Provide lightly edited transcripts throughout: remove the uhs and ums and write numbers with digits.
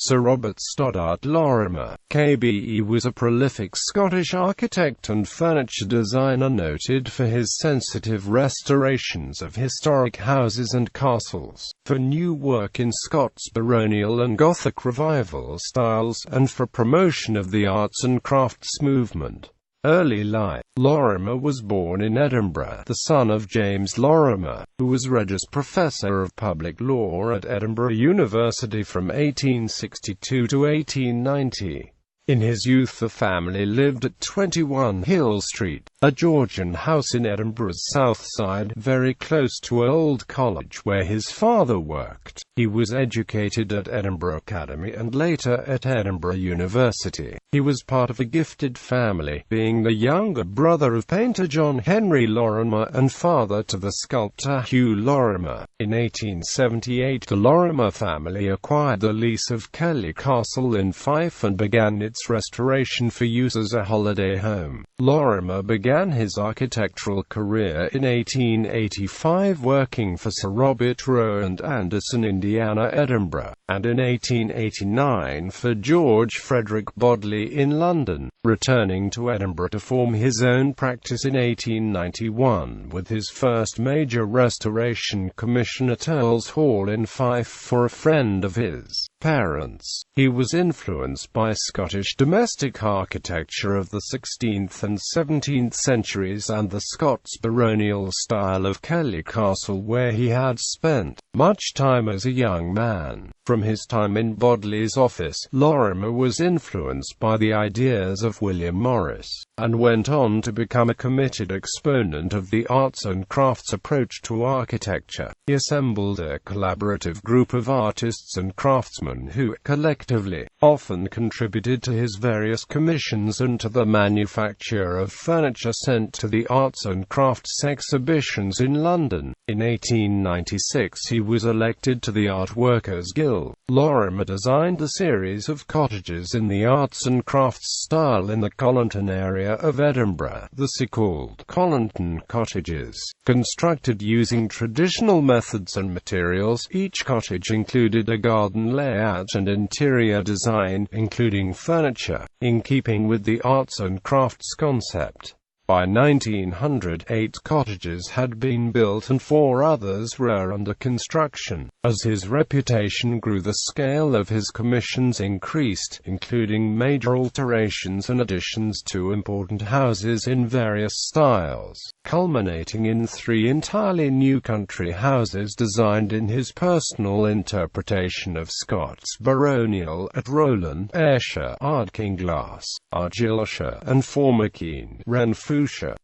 Sir Robert Stodart Lorimer, KBE, was a prolific Scottish architect and furniture designer noted for his sensitive restorations of historic houses and castles, for new work in Scots Baronial and Gothic revival styles, and for promotion of the arts and crafts movement. Early life. Lorimer was born in Edinburgh, the son of James Lorimer, who was Regius Professor of Public Law at Edinburgh University from 1862 to 1890. In his youth the family lived at 21 Hill Street, a Georgian house in Edinburgh's south side, very close to Old College where his father worked. He was educated at Edinburgh Academy and later at Edinburgh University. He was part of a gifted family, being the younger brother of painter John Henry Lorimer and father to the sculptor Hugh Lorimer. In 1878 the Lorimer family acquired the lease of Kelly Castle in Fife and began its restoration for use as a holiday home. Lorimer began his architectural career in 1885 working for Sir Robert Rowe and Anderson, Indiana, Edinburgh, and in 1889 for George Frederick Bodley in London, returning to Edinburgh to form his own practice in 1891 with his first major restoration commission at Earl's Hall in Fife for a friend of his parents. He was influenced by Scottish domestic architecture of the 16th and 17th centuries and the Scots baronial style of Kelly Castle, where he had spent much time as a young man. From his time in Bodley's office, Lorimer was influenced by the ideas of William Morris, and went on to become a committed exponent of the arts and crafts approach to architecture. He assembled a collaborative group of artists and craftsmen who, collectively, often contributed to his various commissions and to the manufacture of furniture sent to the arts and crafts exhibitions in London. In 1896 he was elected to the Art Workers Guild. Lorimer designed a series of cottages in the arts and crafts style in the Colinton area of Edinburgh, the so-called Colinton cottages. Constructed using traditional methods and materials, each cottage included a garden layout and interior design, including furniture, in keeping with the arts and crafts concept. By 1900, 8 cottages had been built and 4 others were under construction. As his reputation grew, the scale of his commissions increased, including major alterations and additions to important houses in various styles, culminating in 3 entirely new country houses designed in his personal interpretation of Scots Baronial at Rowland, Ayrshire, Ardkinglass, Argyllshire, and Formachine, Renfrewshire.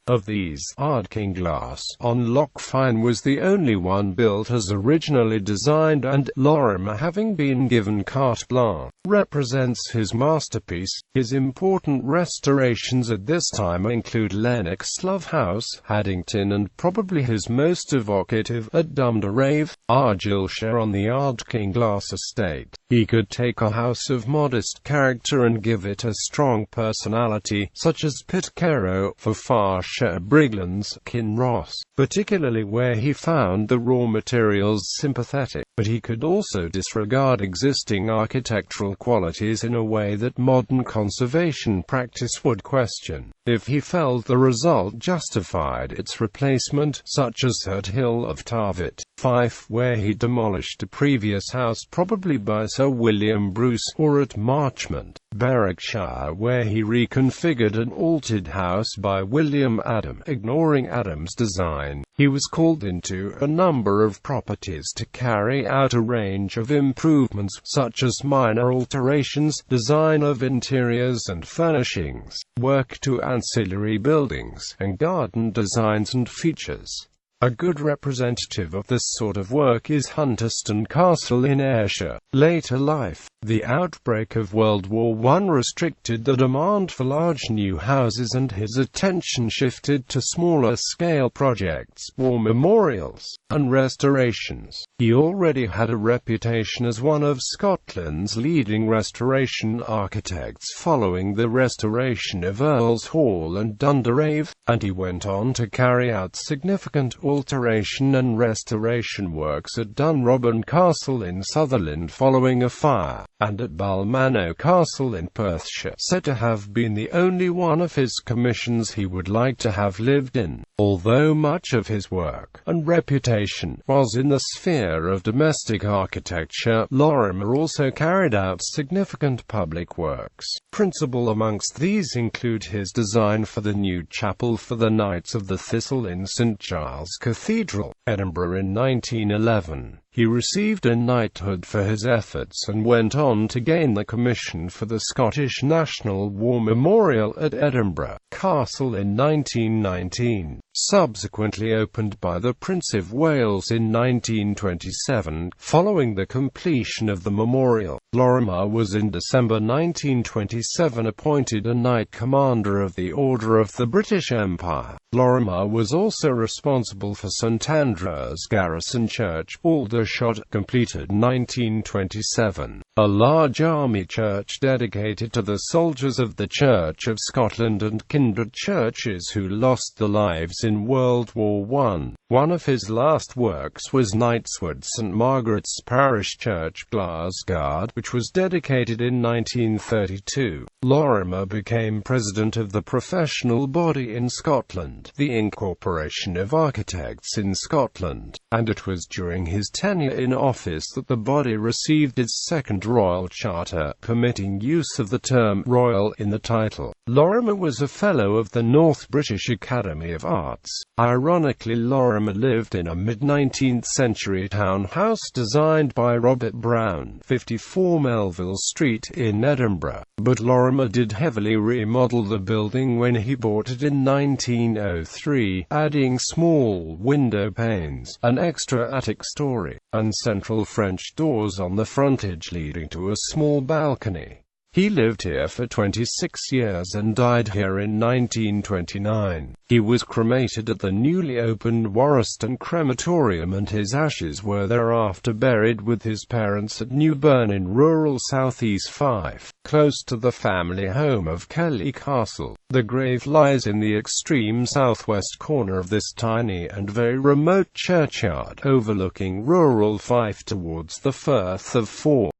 Of these, Ardkinglass on Loch Fyne was the only one built as originally designed, and Lorimer, having been given carte blanche, represents his masterpiece. His important restorations at this time include Lennox Love House, Haddington, and probably his most evocative, at Dunderave, Argyllshire on the Ardkinglass estate. He could take a house of modest character and give it a strong personality, such as Pitcairn for Farshire Briglands, Kinross, particularly where he found the raw materials sympathetic, but he could also disregard existing architectural qualities in a way that modern conservation practice would question, if he felt the result justified its replacement, such as at Hill of Tarvet, Fife, where he demolished a previous house probably by Sir William Bruce, or at Marchmont, Berwickshire, where he reconfigured an altered house by William Adam. Ignoring Adam's design, he was called into a number of properties to carry out a range of improvements, such as minor alterations, design of interiors and furnishings, work to ancillary buildings, and garden designs and features. A good representative of this sort of work is Hunterston Castle in Ayrshire. Later life. The outbreak of World War I restricted the demand for large new houses, and his attention shifted to smaller-scale projects, war memorials, and restorations. He already had a reputation as one of Scotland's leading restoration architects following the restoration of Earl's Hall and Dunderave, and he went on to carry out significant alteration and restoration works at Dunrobin Castle in Sutherland following a fire. and at Balmano Castle in Perthshire, said to have been the only one of his commissions he would like to have lived in. Although much of his work and reputation was in the sphere of domestic architecture, Lorimer also carried out significant public works. Principal amongst these include his design for the new chapel for the Knights of the Thistle in St Giles Cathedral, Edinburgh in 1911. He received a knighthood for his efforts and went on to gain the commission for the Scottish National War Memorial at Edinburgh Castle in 1919. Subsequently opened by the Prince of Wales in 1927, following the completion of the memorial, Lorimer was in December 1927 appointed a Knight Commander of the Order of the British Empire. Lorimer was also responsible for St Andrew's Garrison Church, Aldershot, completed 1927, a large army church dedicated to the soldiers of the Church of Scotland and kindred churches who lost their lives in World War I. One of his last works was Knightswood St Margaret's Parish Church, Glasgow, which was dedicated in 1932. Lorimer became president of the professional body in Scotland, the Incorporation of Architects in Scotland, and it was during his tenure in office that the body received its second Royal Charter, permitting use of the term Royal in the title. Lorimer was a Fellow of the North British Academy of Arts. Ironically, Lorimer lived in a mid-19th century townhouse designed by Robert Brown, 54 Melville Street in Edinburgh, but Lorimer did heavily remodel the building when he bought it in 1903, adding small window panes, an extra attic story, and central French doors on the frontage leading to a small balcony. He lived here for 26 years and died here in 1929. He was cremated at the newly opened Warriston Crematorium and his ashes were thereafter buried with his parents at Newburn in rural southeast Fife, close to the family home of Kelly Castle. The grave lies in the extreme southwest corner of this tiny and very remote churchyard, overlooking rural Fife towards the Firth of Forth.